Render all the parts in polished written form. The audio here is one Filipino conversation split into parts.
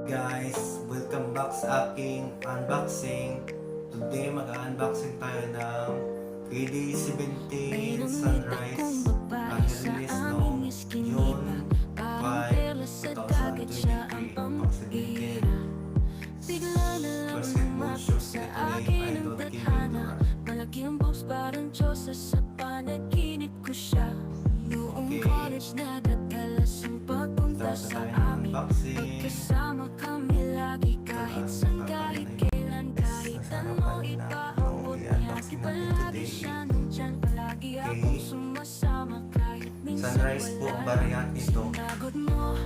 Guys, welcome back sa aking unboxing. Today mag-unboxing tayo ng KD17 Sunrise na release noong June 5, 2023. Pagsabihin, basketball shoes ito ni Idol Kevin Durant. Malaking box parang Diyosa sa panaginip ko siya. Noong college nadadalas ang pagpunta sa amin. Magkasama kami lagi kahit saan, kahit kailan, kahit ano ipaabot niya. Palagi siya nandyan, palagi akong sumasama kahit minsan Sunrise po ang variant nito.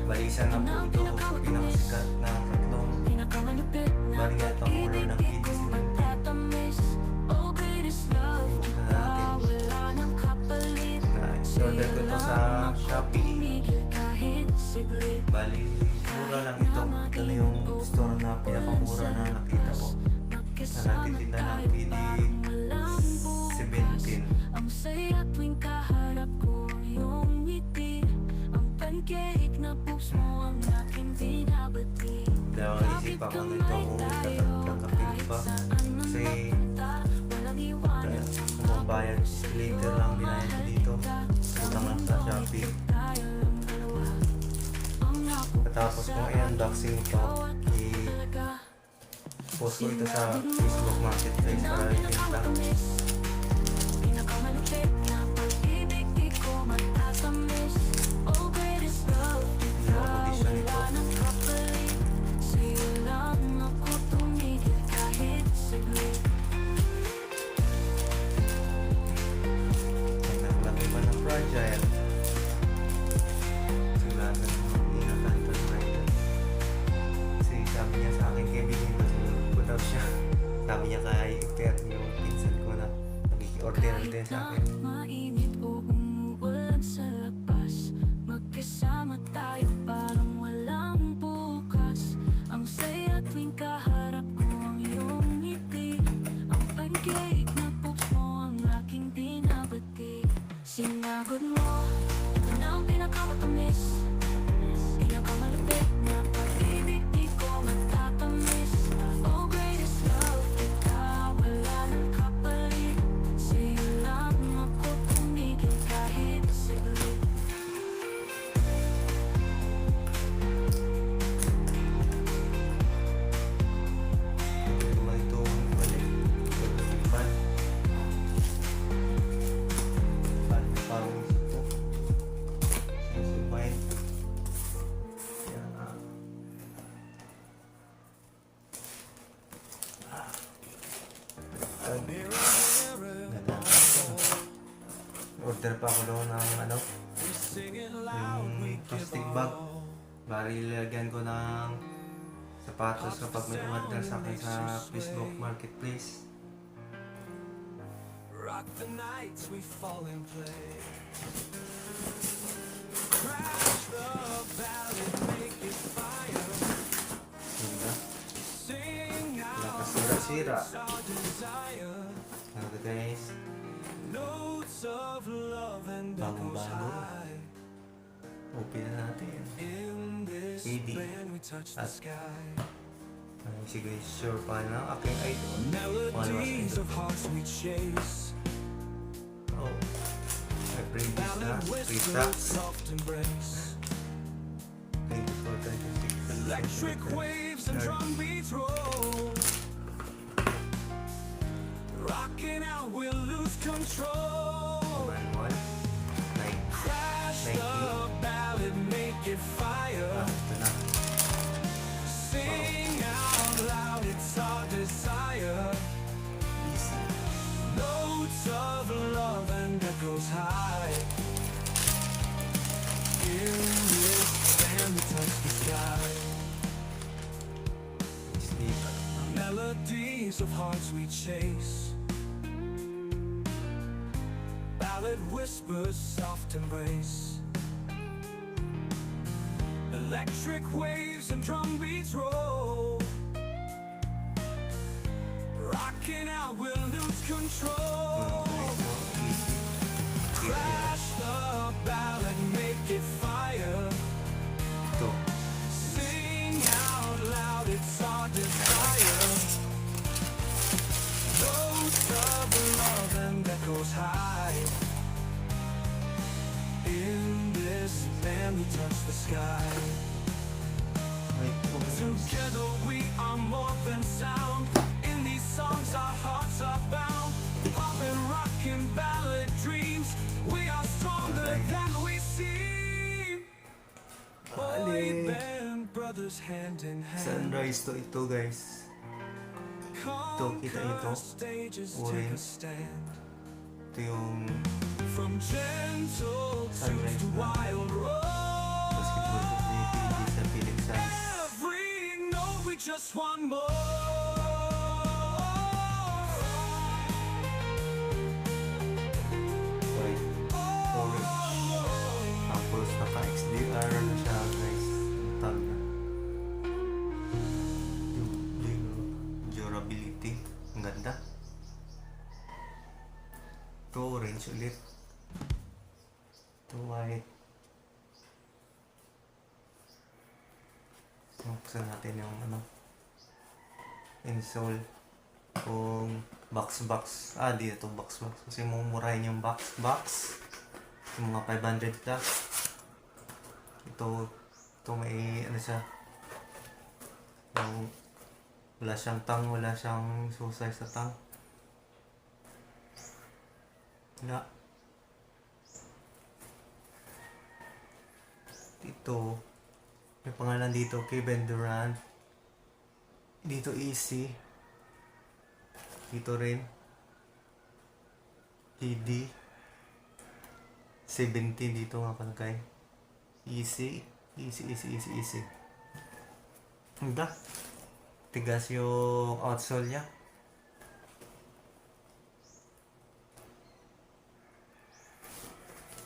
Balisa na po ito sa pinakasikat na tatlong variant ang ulo ng KD17. Order ko ito sa Shopee. Bali, mura lang ito. Ito na yung store na pinakamura na nakita ko na natitinda ng KD17. Ang saya tuwing kaharap ko yung ngiti. Ang pancake na puso mo ang aking binabati. Dahil isip ako nito kung kakapin pa. Kasi kung bayad later lang binayad ko dito. Utang lang sa Shopee. Tapos kung i-unboxing ito, i-post ko ito sa Facebook Marketplace para ibenta. Audition ito. Ay, nakalagay pa ng fragile. Sulanan mo, ingatan ko sa rider. Kasi sabi niya sa akin, Kevin, hindi ko daw siya. Sabi niya kay Fer, yung pinsan ko na nag-order din sa akin. Mainit o umuulan sa labas, magkasama tayo parang walang bukas. Ang saya tuwing kaharap ko ang iyong ngiti. Ang pancake na pups mo ang aking binabati. Sinagod mo, ito na ang pinakamatamis, pinakamalapit na pag-ibig di ko matatamis. Oh greatest love, kita wala nang kapalit. Sa'yo lang ako tumigil kahit saglit. Hindi ko man ito balik. Ipan. Parang ito. Sinusubayin. Yan ah. Order pa ako doon ng ano, yung plastic bag. Bari lalagyan ko ng sapatos kapag may order sa akin sa Facebook Marketplace. Rock the nights we fall in play. Crash the ballad, make it fire. Diba? Sing Wala out ka sira-sira. our desire. Ano guys? Notes of love and Bagong echoes bago. high. Open na natin. In this CD. band we touch the At- sky. Ang signature pa ng aking idol. Melodies of hearts we chase. Oh. May previous na. Ballad Free whispers, stocks. soft embrace. 24, 26. Electric waves and drum beats roll. Rocking out, we'll lose control. Manual. Nike. Crash the ballad, make it fire. Ito na. Sing out loud, it's our desire. Easy. Notes of love and echoes high. In this band we touch the sky. Sleep. Melodies of hearts we chase. Ballad whispers, soft embrace. Electric waves and drum beats roll. Rocking out, we'll lose control. Crash the ballad, make it fire. Ito. Sing out loud. goes high. In this band we touch the sky. Wait, Together we are more than sound. In these songs our hearts are bound. Pop and rock and ballad dreams. We are stronger than we seem. Boy band brothers hand in hand. sunrise to ito guys. kita ito. Conquer stages, Orange. take a stand. Ito yung From gentle tunes sunrise to na wild roads. basketball community sa Philip Suns. Every note we just want more. White, orange. Tapos naka-XDR na siya guys. Ang tag na. Durability. Ang ganda. Ito orange ulit. Ito white. Buksan natin yung insole. Kung box. Di ito box. Kasi mumurahin yung box. Yung mga 500 plus. Ito may siya. Yung wala siyang tang, wala siyang susay sa tang. Wala. Ito, may pangalan dito, Kevin Durant. Dito easy. Dito rin. PD. 17 dito nga kalagay. Easy. Hangga. Tigas yung outsole niya.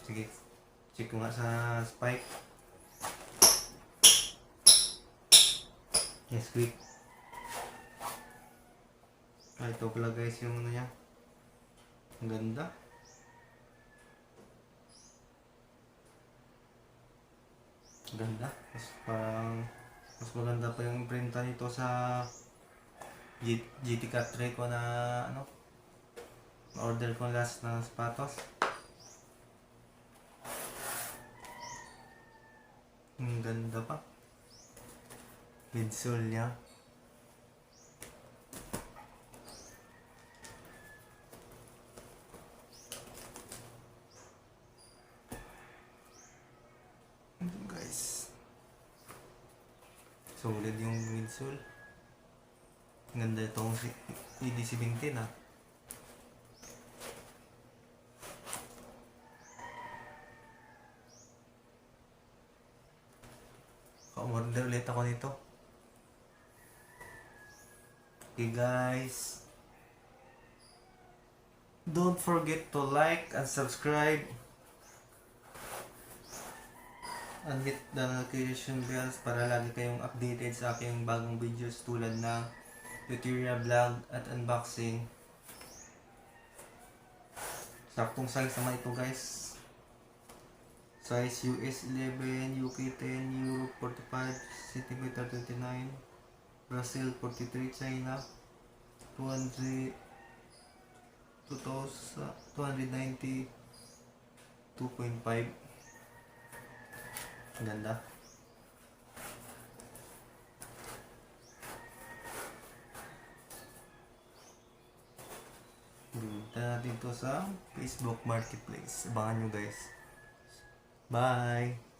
Sige. Check ko nga sa spike. Yes, quick. Ito pala guys yung niya. Ang ganda. Ganda. Mas maganda pa yung printa nito sa GT Cut 3 ko na order ko last na sapatos. Ang ganda pa. Midsole niya. Guys. Solid yung midsole. Ganda itong ED17 ah. Ka-order ulit ako nito. Okay guys. Don't forget to like and subscribe. And hit the notification bells para lagi kayong updated sa aking bagong videos tulad ng tutorial vlog at unboxing. Saktong size naman ito guys. Size US 11, UK 10, Europe 45, cm 29, Brazil 43, China 290, 292.5. Ganda. Benta natin to sa Facebook Marketplace. Abangan nyo guys. Bye!